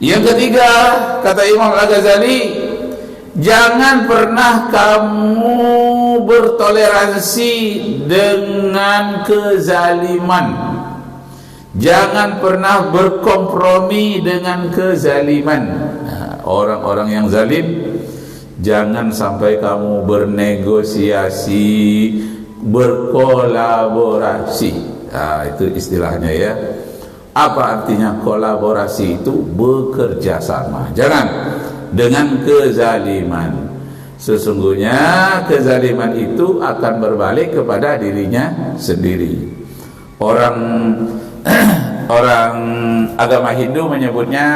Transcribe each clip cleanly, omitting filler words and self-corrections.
Yang ketiga, kata Imam Al-Ghazali, jangan pernah kamu bertoleransi dengan kezaliman. Jangan pernah berkompromi dengan kezaliman. Orang-orang yang zalim, jangan sampai kamu bernegosiasi, berkolaborasi. Itu istilahnya ya. Apa artinya kolaborasi? Itu bekerja sama. Jangan dengan kezaliman. Sesungguhnya kezaliman itu akan berbalik kepada dirinya sendiri. Orang agama Hindu menyebutnya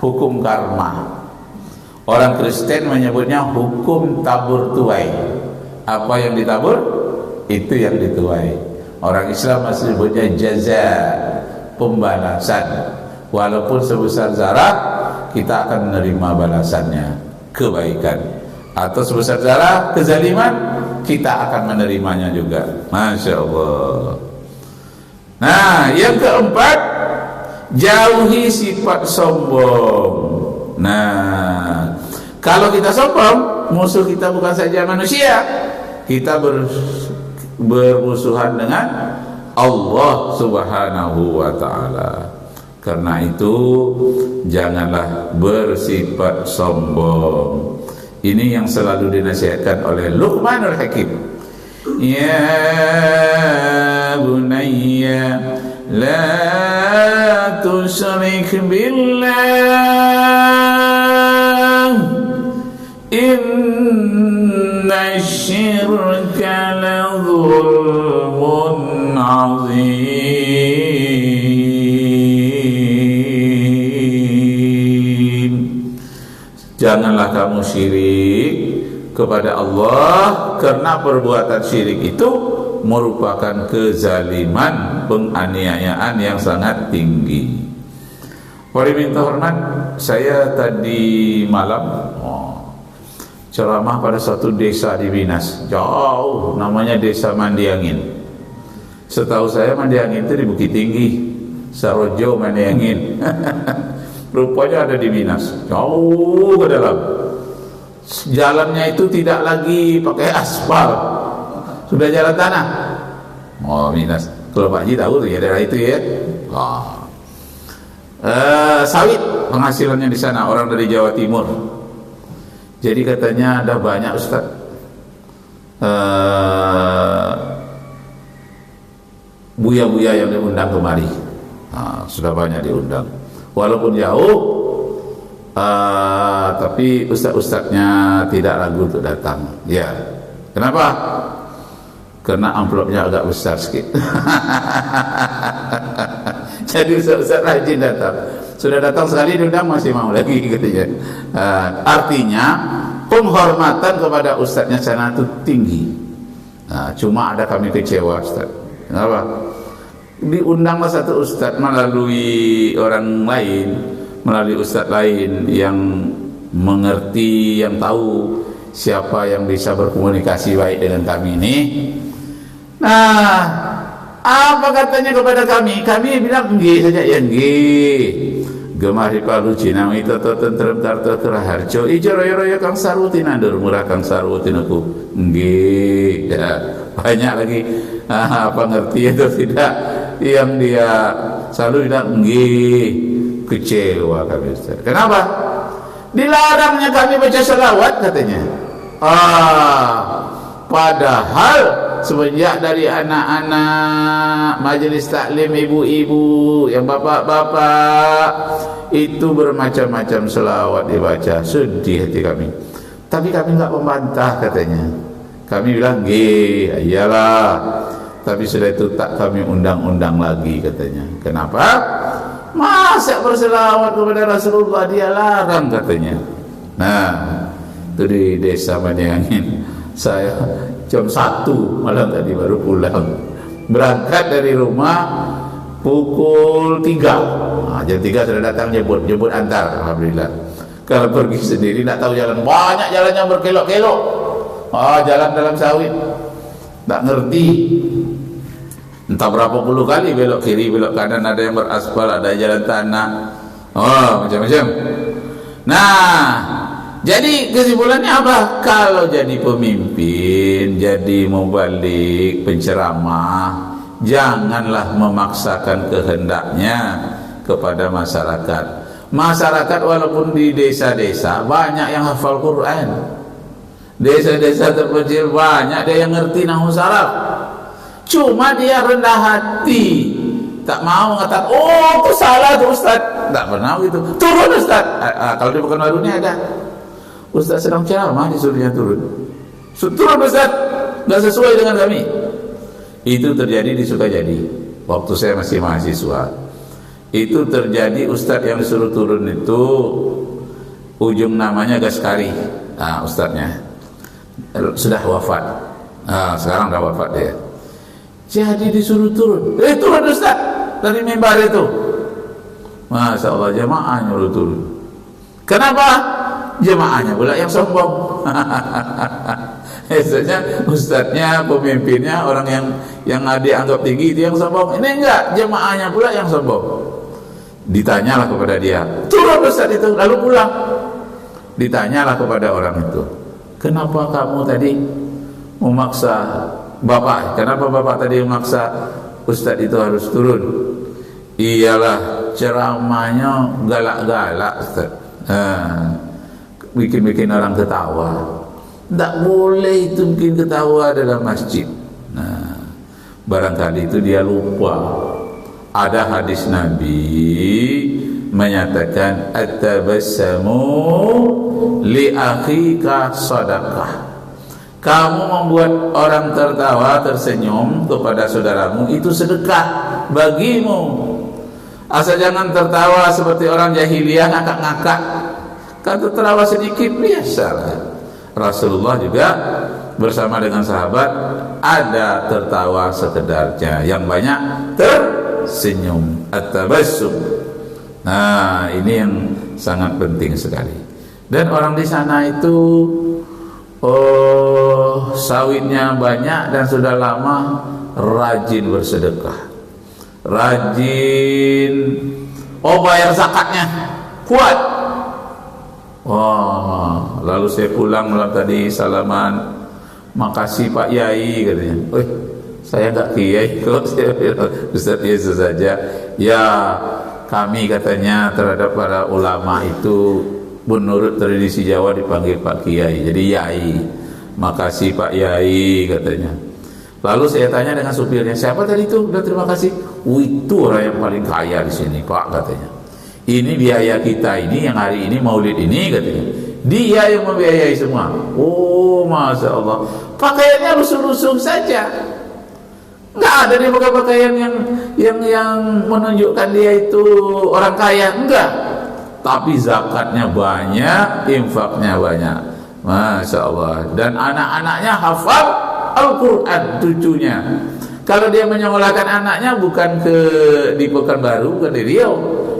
hukum karma. Orang Kristen menyebutnya hukum tabur tuai. Apa yang ditabur, itu yang dituai. Orang Islam masih menyebutnya jaza, pembalasan. Walaupun sebesar zarah, kita akan menerima balasannya, kebaikan. Atau sebesar zarah kezaliman, kita akan menerimanya juga. Masya Allah. Nah, yang keempat, jauhi sifat sombong. Nah, kalau kita sombong, musuh kita bukan saja manusia, kita bermusuhan dengan Allah Subhanahu wa ta'ala. Karena itu janganlah bersifat sombong. Ini yang selalu dinasihatkan oleh Luqmanul Hakim. Ya bunayya la tusyrik billah inna syirka la zulmun azim. Janganlah kamu syirik kepada Allah, karena perbuatan syirik itu merupakan kezaliman, penganiayaan yang sangat tinggi. Para minta hormat, saya tadi malam ceramah pada satu desa di Binas, jauh, namanya Desa Mandiangin. Setahu saya Mandiangin itu di Bukit Tinggi, Sarojo Mandiangin. Rupanya ada di Binas, jauh ke dalam. Jalannya itu tidak lagi pakai aspal, sudah jalan tanah. Oh, Binas, kalau Pak Haji tahu tuh ya daerah itu ya. Sawit penghasilannya di sana, orang dari Jawa Timur. Jadi katanya ada banyak Ustaz buya-buya yang diundang kemari. Sudah banyak diundang, walaupun jauh, tapi ustaz-ustaznya tidak ragu untuk datang. Ya, kenapa? Karena amplopnya agak besar sedikit. Jadi ustaz-ustaz rajin datang. Sudah datang sekali diundang masih mau lagi katanya. Artinya penghormatan kepada ustaznya sana itu tinggi. Cuma ada kami kecewa Ustaz. Kenapa? Diundanglah satu ustaz melalui orang lain, melalui ustaz lain yang mengerti, yang tahu siapa yang bisa berkomunikasi baik dengan kami ini. Nah, apa katanya kepada kami? Kami bilang nggih saja, ya nggih. Gemari palu cinami toto tentrem karto keraharjo ijo royo-royo kang sarutin andur murah kang sarutin aku nggih. Ya, banyak lagi apa ngerti itu tidak, yang dia selalu bilang nggih. Kecewa kami Ustaz. Kenapa? Dilarangnya kami baca selawat katanya. Padahal semenjak dari anak-anak majelis taklim, ibu-ibu, yang bapak-bapak, itu bermacam-macam selawat dibaca. Sedih hati kami, tapi kami enggak membantah katanya. Kami bilang nggih, iyalah, tapi sudah itu tak kami undang-undang lagi katanya. Kenapa? Masa berselawat kepada Rasulullah dia larang katanya. Nah, itu di Desa Mandiangin. Saya jam 1 malam tadi baru pulang. Berangkat dari rumah pukul 3. Jam 3 sudah datang jemput antar. Alhamdulillah. Kalau pergi sendiri tidak tahu jalan. Banyak jalan yang berkelok-kelok. Jalan dalam sawit. Tak ngerti. Entah berapa puluh kali belok kiri, belok kanan, ada yang beraspal, ada jalan tanah. Oh, macam-macam. Nah, jadi kesimpulannya apa? Kalau jadi pemimpin, jadi mubalik, penceramah, janganlah memaksakan kehendaknya kepada masyarakat. Masyarakat walaupun di desa-desa banyak yang hafal Quran. Desa-desa terpencil banyak dia yang ngerti nahwu saraf. Cuma dia rendah hati, tak mau mengatakan, oh itu salah tuh Ustaz. Tak pernah gitu. Turun Ustaz. Kalau di Pekanbaru ini ada Ustaz sedang ceramah disuruhnya turun. Turun Ustaz, nggak sesuai dengan kami. Itu terjadi di Sukajadi waktu saya masih mahasiswa. Itu terjadi Ustaz yang disuruh turun itu ujung namanya Gaskari. Ustaznya sudah wafat. Sekarang sudah wafat dia. Jadi disuruh turun. Turun Ustaz dari mimbar itu. Masya Allah, jemaah nyuruh turun. Kenapa? Jemaahnya pula yang sombong. Biasanya ustadznya, pemimpinnya, orang yang dianggap tinggi itu yang sombong. Ini enggak, jemaahnya pula yang sombong. Ditanyalah kepada dia, turun ustadz itu, lalu pulang. Ditanyalah kepada orang itu, kenapa kamu tadi memaksa bapak? Kenapa bapak tadi memaksa ustadz itu harus turun? Iyalah, ceramahnya galak-galak Ustaz. Bikin orang ketawa. Tak boleh itu bikin ketawa dalam masjid. Barangkali itu dia lupa ada hadis Nabi menyatakan at-tabassamu li akhika sadaqah. Kamu membuat orang tertawa, tersenyum kepada saudaramu itu sedekah bagimu. Asal jangan tertawa seperti orang jahiliyah ngakak-ngakak. Kalau tertawa sedikit biasalah. Rasulullah juga bersama dengan sahabat ada tertawa sekedarnya, yang banyak tersenyum, at-tabassum. Nah, ini yang sangat penting sekali. Dan orang di sana itu sawitnya banyak dan sudah lama rajin bersedekah. Rajin bayar zakatnya kuat. Wah, lalu saya pulang malam tadi salaman, makasih Pak Yai katanya. Saya enggak kiai kok, saya Ustaz biasa saja. Ya, kami katanya terhadap para ulama itu menurut tradisi Jawa dipanggil Pak Kiai, jadi Yai. Makasih Pak Yai katanya. Lalu saya tanya dengan supirnya, siapa tadi itu? Udah terima kasih. Itu orang yang paling kaya di sini Pak katanya. Ini biaya kita ini yang hari ini maulid ini katanya. Dia yang membiayai semua. Oh, masya Allah. Pakaiannya lusuh-lusuh saja. Nggak ada dia pakai pakaian yang menunjukkan dia itu orang kaya. Enggak. Tapi zakatnya banyak, infaknya banyak. Masya Allah. Dan anak-anaknya hafal Al-Quran, cucunya. Kalau dia menyekolahkan anaknya bukan di Pekanbaru, bukan di Riau,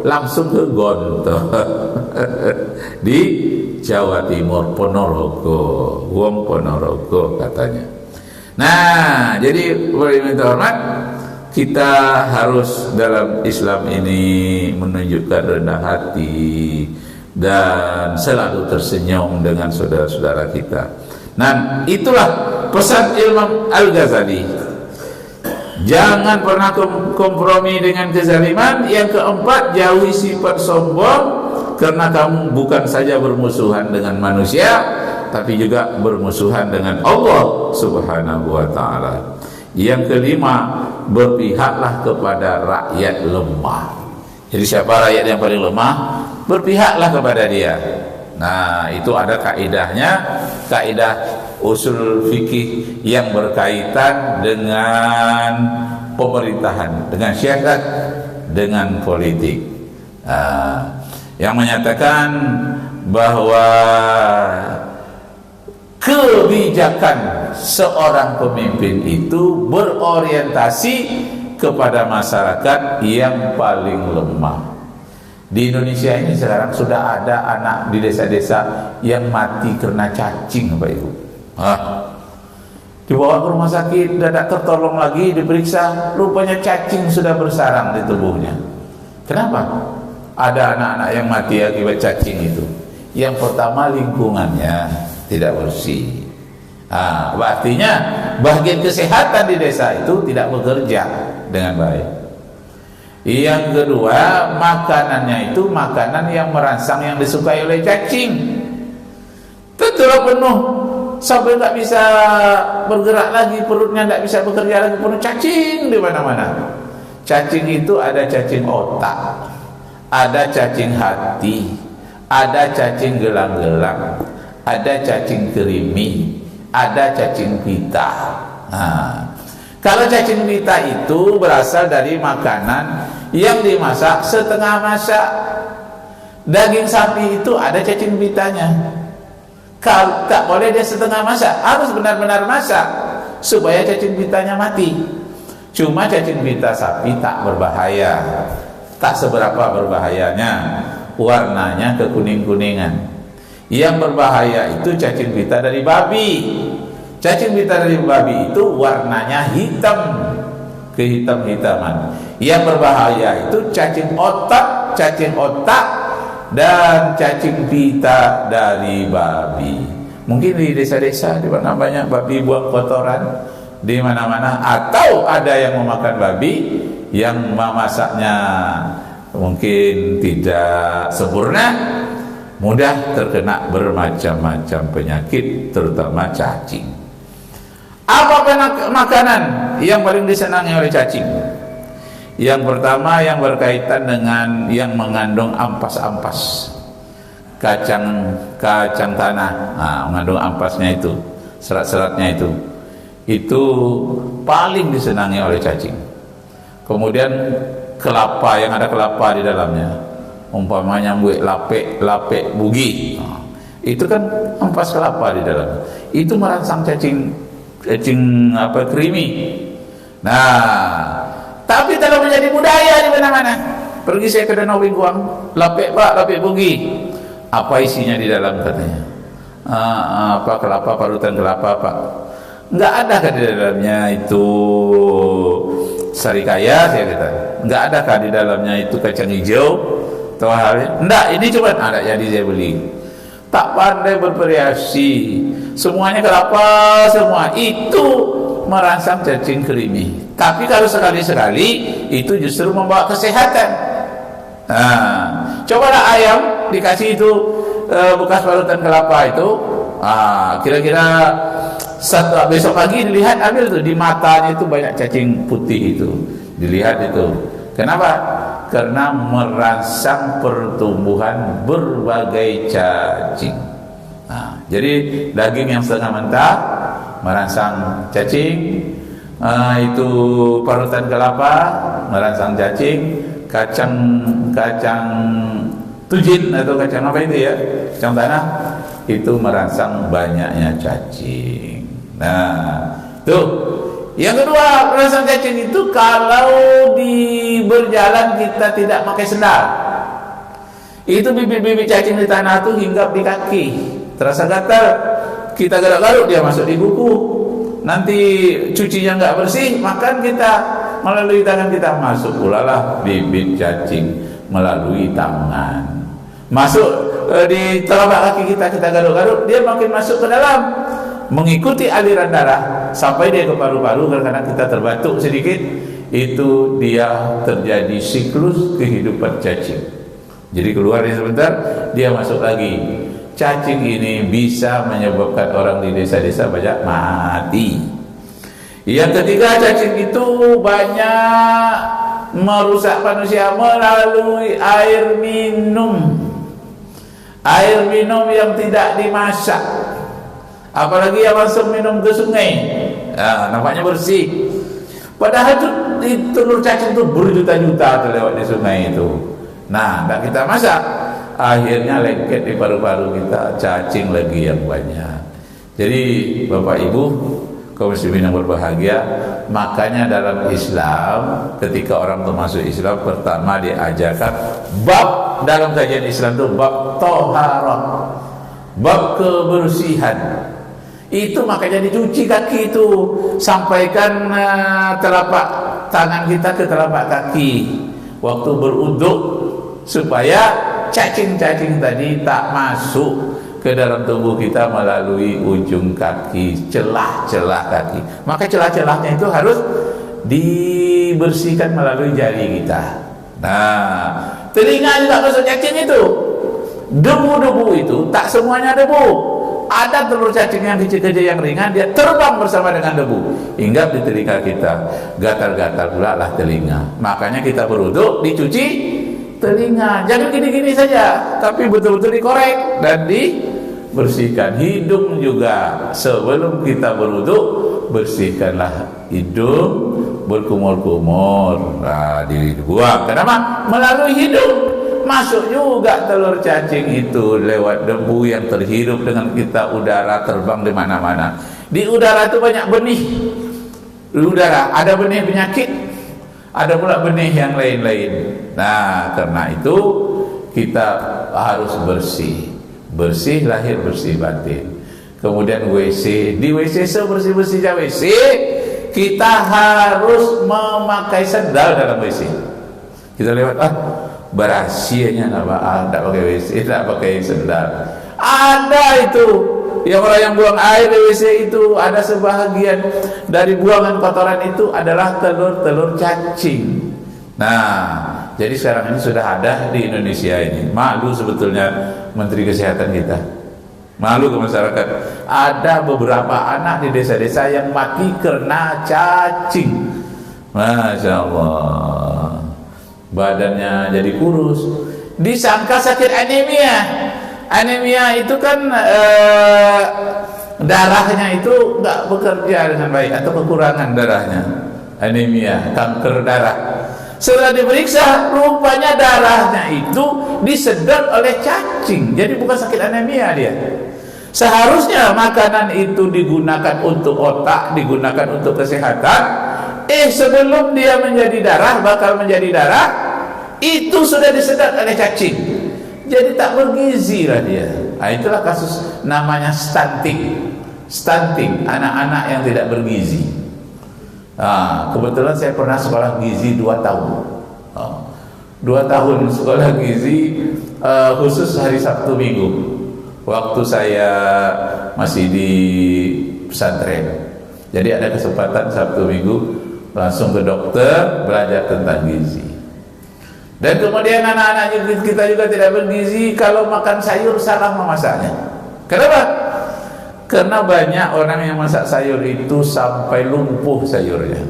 langsung ke Gonto di Jawa Timur, Ponorogo, Wong Ponorogo katanya. Nah, jadi minta hormat, kita harus dalam Islam ini menunjukkan rendah hati dan selalu tersenyum dengan saudara-saudara kita. Nah, itulah pesan Imam Al-Ghazali. Jangan pernah kompromi dengan kezaliman. Yang keempat, jauhi sifat sombong, karena kamu bukan saja bermusuhan dengan manusia, tapi juga bermusuhan dengan Allah Subhanahu wa ta'ala. Yang kelima, berpihaklah kepada rakyat lemah. Jadi siapa rakyat yang paling lemah, berpihaklah kepada dia. Nah, itu ada kaidahnya, kaidah usul fikih yang berkaitan dengan pemerintahan, dengan syiasat, dengan politik. Yang menyatakan bahwa kebijakan seorang pemimpin itu berorientasi kepada masyarakat yang paling lemah. Di Indonesia ini sekarang sudah ada anak di desa-desa yang mati karena cacing, Bapak Ibu. Dibawa ke rumah sakit, tidak tertolong lagi, diperiksa, rupanya cacing sudah bersarang di tubuhnya. Kenapa? ada anak-anak yang mati akibat cacing itu. Yang pertama, lingkungannya tidak bersih. Artinya bagian kesehatan di desa itu tidak bekerja dengan baik. Yang kedua, makanannya itu makanan yang merangsang, yang disukai oleh cacing. Tentulah penuh sampai nggak bisa bergerak lagi, perutnya nggak bisa bekerja lagi, penuh cacing di mana-mana. Cacing itu ada cacing otak, ada cacing hati, ada cacing gelang-gelang, ada cacing kerimi, ada cacing pita. Kalau cacing pita itu berasal dari makanan yang dimasak setengah masak. Daging sapi itu ada cacing pitanya. Kalau tak boleh dia setengah masak, harus benar-benar masak supaya cacing pitanya mati. Cuma cacing pita sapi tak berbahaya, tak seberapa berbahayanya, warnanya kekuning-kuningan. Yang berbahaya itu cacing pita dari babi. Cacing pita dari babi itu warnanya hitam, kehitam-hitaman. Yang berbahaya itu cacing otak dan cacing pita dari babi. Mungkin di desa-desa di mana banyak babi buang kotoran di mana-mana, atau ada yang memakan babi yang memasaknya mungkin tidak sempurna, mudah terkena bermacam-macam penyakit, terutama cacing. Apa makanan yang paling disenangi oleh cacing? Yang pertama, yang berkaitan dengan yang mengandung ampas-ampas, kacang tanah, mengandung ampasnya itu, serat-seratnya itu paling disenangi oleh cacing. Kemudian kelapa, yang ada kelapa di dalamnya, umpamanya lapek bugi, itu kan ampas kelapa di dalam, itu merangsang cacing krimi. Tapi kalau menjadi budaya di mana-mana, pergi saya ke Danau Bingkuang, lapek bugi, apa isinya di dalam katanya? Kelapa, parutan kelapa, Pak. Enggak ada kan di dalamnya itu sarikaya, saya kata. Enggak ada kan di dalamnya itu kacang hijau atau halnya? Enggak, ini cuma ada, jadi saya beli. Tak pandai bervariasi, semuanya kelapa semua, itu merangsang cacing krimi. Tapi kalau sekali-sekali itu justru membawa kesehatan. Cobalah ayam dikasih itu bekas parutan kelapa itu, kira-kira besok pagi dilihat, ambil tuh di matanya itu banyak cacing putih itu, dilihat itu. Kenapa? Karena merangsang pertumbuhan berbagai cacing. Jadi daging yang setengah mentah merangsang cacing, itu parutan kelapa merangsang cacing, kacang tujin atau kacang apa itu ya, kacang tanah, itu merangsang banyaknya cacing. Tuh. Yang kedua, merangsang cacing itu kalau di berjalan kita tidak pakai sendal. Itu bibit-bibit cacing di tanah itu hinggap di kaki, terasa gatal, kita garuk-garuk dia masuk di kuku. Nanti cucinya nggak bersih, makan kita melalui tangan kita, masuk pula lah bibit cacing melalui tangan, masuk di telapak kaki kita garuk-garuk, dia makin masuk ke dalam, mengikuti aliran darah sampai dia ke paru-paru. Karena kita terbatuk sedikit, itu dia terjadi siklus kehidupan cacing. Jadi keluar sebentar, dia masuk lagi. Cacing ini bisa menyebabkan orang di desa-desa banyak mati. Yang ketiga, cacing itu banyak merusak manusia melalui air minum. Air minum yang tidak dimasak, apalagi yang langsung minum ke sungai, nampaknya bersih. Padahal itu telur cacing itu berjuta-juta terlewat di sungai itu. Tidak kita masak, akhirnya lengket di paru-paru kita, cacing lagi yang banyak. Jadi Bapak Ibu kaum muslimin yang berbahagia, makanya dalam Islam ketika orang itu masuk Islam, pertama diajarkan bab dalam kajian Islam itu bab thaharah, bab kebersihan. Itu makanya dicuci kaki itu, sampaikan telapak tangan kita ke telapak kaki waktu beruduk. supaya cacing-cacing tadi tak masuk ke dalam tubuh kita melalui ujung kaki, celah-celah kaki. Maka celah-celahnya itu harus dibersihkan melalui jari kita. Nah, telinga juga masuk cacing itu. Debu-debu itu tak semuanya debu. Ada telur cacing yang kecil-kecil yang ringan, dia terbang bersama dengan debu, hinggap di telinga kita, gatal-gatal pula lah telinga. Makanya kita berwudu dicuci telinga, jangan gini-gini saja, tapi betul-betul dikorek dan dibersihkan. Hidung juga, sebelum kita berwudu bersihkanlah hidung, berkumur-kumur, nah, dibuang. Kenapa? Melalui hidung masuk juga telur cacing itu lewat debu yang terhirup dengan kita, udara terbang di mana-mana. Di udara itu banyak benih. Di udara ada benih penyakit, ada pula benih yang lain-lain. Nah, karena itu kita harus bersih. Bersih lahir, bersih batin. Kemudian WC, di WC sebersih-bersihnya WC, kita harus memakai sendal dalam WC. Kita lewat, berasianya tidak pakai WC, tidak pakai sendal. Ada itu yang orang yang buang air di WC itu, ada sebahagian dari buangan kotoran itu adalah telur-telur cacing. Nah, jadi sekarang ini sudah ada di Indonesia ini. Malu sebetulnya Menteri Kesehatan kita, malu ke masyarakat. Ada beberapa anak di desa-desa yang mati karena cacing. Masya Allah, badannya jadi kurus, disangka sakit anemia. Anemia itu kan darahnya itu nggak bekerja dengan baik atau kekurangan darahnya. Anemia, kanker darah. Setelah diperiksa, rupanya darahnya itu disedot oleh cacing. Jadi bukan sakit anemia dia. Seharusnya makanan itu digunakan untuk otak, digunakan untuk kesehatan. Sebelum dia menjadi darah, bakal menjadi darah, itu sudah disedot oleh cacing. Jadi tak bergizi lah dia. Nah, itulah kasus namanya stunting. Stunting, anak-anak yang tidak bergizi. Nah, kebetulan saya pernah sekolah gizi 2 tahun. 2 tahun sekolah gizi, khusus hari Sabtu Minggu. Waktu saya masih di pesantren. Jadi ada kesempatan Sabtu Minggu langsung ke dokter belajar tentang gizi. Dan kemudian anak-anak kita juga tidak bergizi kalau makan sayur salah memasaknya. Kenapa? Karena banyak orang yang masak sayur itu sampai lumpuh sayurnya,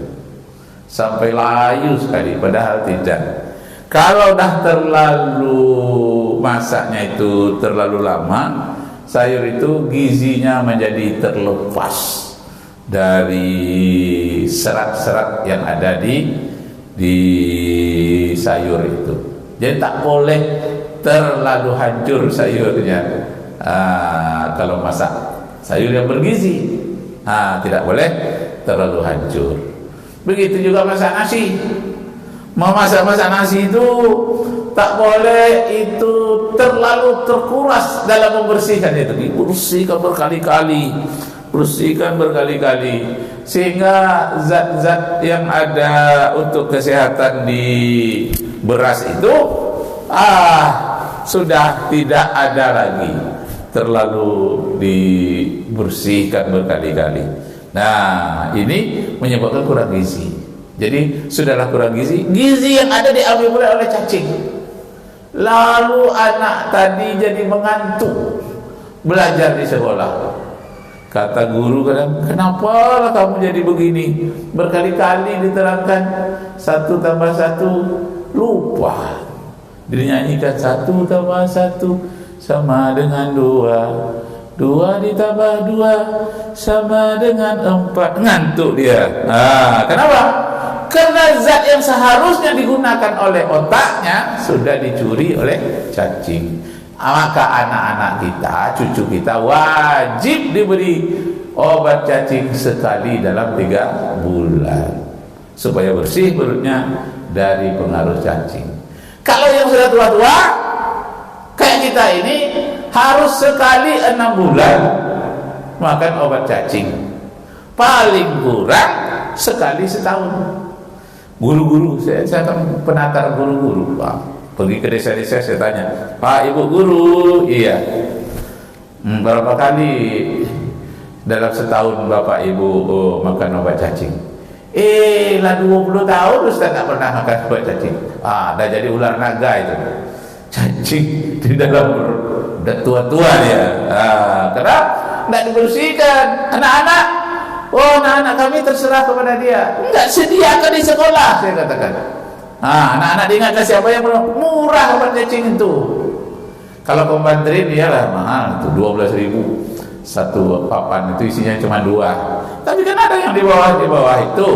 sampai layu sekali, padahal tidak. Kalau dah terlalu masaknya itu terlalu lama, sayur itu gizinya menjadi terlepas dari serat-serat yang ada di sayur itu. Jadi tak boleh terlalu hancur sayurnya. Kalau masak sayur yang bergizi, tidak boleh terlalu hancur. Begitu juga masak nasi. Memasak nasi itu tak boleh itu terlalu terkuras dalam membersihkan itu. Bersihkan berkali-kali, bersihkan berkali-kali, sehingga zat-zat yang ada untuk kesehatan di beras itu sudah tidak ada lagi, terlalu dibersihkan berkali-kali. Nah, ini menyebabkan kurang gizi. Jadi sudahlah kurang gizi, gizi yang ada diambil mulai oleh cacing. Lalu anak tadi jadi mengantuk belajar di sekolah. Kata guru kadang, kenapa lah kamu jadi begini? Berkali-kali diterangkan 1 tambah 1, lupa. Dinyanyikan 1 tambah 1 sama dengan 2, 2 ditambah 2 sama dengan 4. Ngantuk dia. Kenapa? Karena zat yang seharusnya digunakan oleh otaknya sudah dicuri oleh cacing. Maka anak-anak kita, cucu kita wajib diberi obat cacing sekali dalam 3 bulan supaya bersih perutnya dari pengaruh cacing. Kalau yang sudah tua-tua kayak kita ini harus sekali 6 bulan makan obat cacing, paling kurang sekali setahun. Guru-guru, saya kan penatar guru-guru, Pergi ke desa-desa saya tanya, Pak Ibu Guru, iya, berapa kali dalam setahun Bapak Ibu makan obat cacing? Lah 20 tahun Ustaz tak pernah makan obat cacing. Dah jadi ular naga itu. Cacing di dalam perut. Udah tua-tua dia. Kenapa? Tidak dibersihkan. Anak-anak, anak-anak kami terserah kepada dia. Enggak sediakan di sekolah, saya katakan. Anak-anak diingatkan siapa yang murah obat cacing itu. Kalau pembantrin iyalah mahal itu 12.000 satu papan, itu isinya cuma 2. Tapi kan ada yang di bawah itu.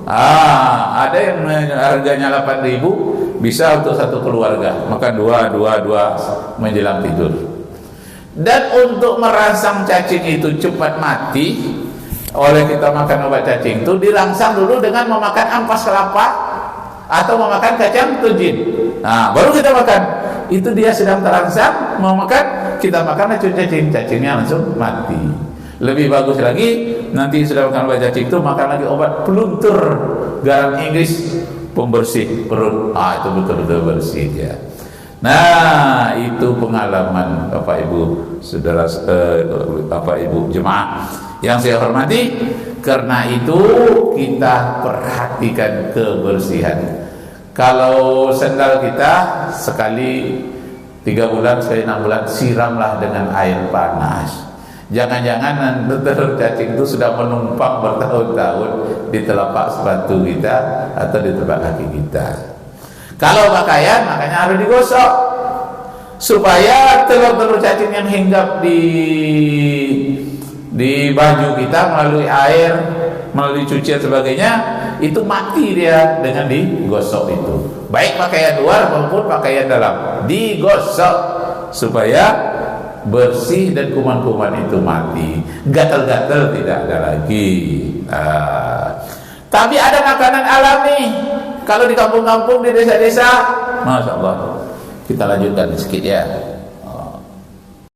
Ada yang harganya 8.000 bisa untuk satu keluarga makan 2 menjelang tidur. Dan untuk merangsang cacing itu cepat mati, oleh kita makan obat cacing itu dirangsang dulu dengan memakan ampas kelapa atau memakan kacang tujin. Baru kita makan. Itu dia sedang terangsang mau makan, kita makan racun cacing, cacingnya langsung mati. Lebih bagus lagi, nanti sudah makan obat cacing itu makan lagi obat peluntur garam Inggris pembersih perut. Itu betul-betul bersih ya. Nah, itu pengalaman Bapak Ibu saudara, Bapak Ibu jemaah yang saya hormati. Karena itu kita perhatikan kebersihan. Kalau sendal kita sekali 3 bulan, sekali 6 bulan siramlah dengan air panas. Jangan-jangan telur cacing itu sudah menumpang bertahun-tahun di telapak sepatu kita atau di telapak kaki kita. Kalau pakaian, makanya harus digosok supaya telur-telur cacing yang hinggap di baju kita melalui air, melalui cucian sebagainya, itu mati dia dengan digosok itu. Baik pakaian luar maupun pakaian dalam digosok supaya bersih dan kuman-kuman itu mati, gatal-gatal tidak ada lagi. Tapi ada makanan alami kalau di kampung-kampung, di desa-desa, Masya Allah. Kita lanjutkan sedikit ya.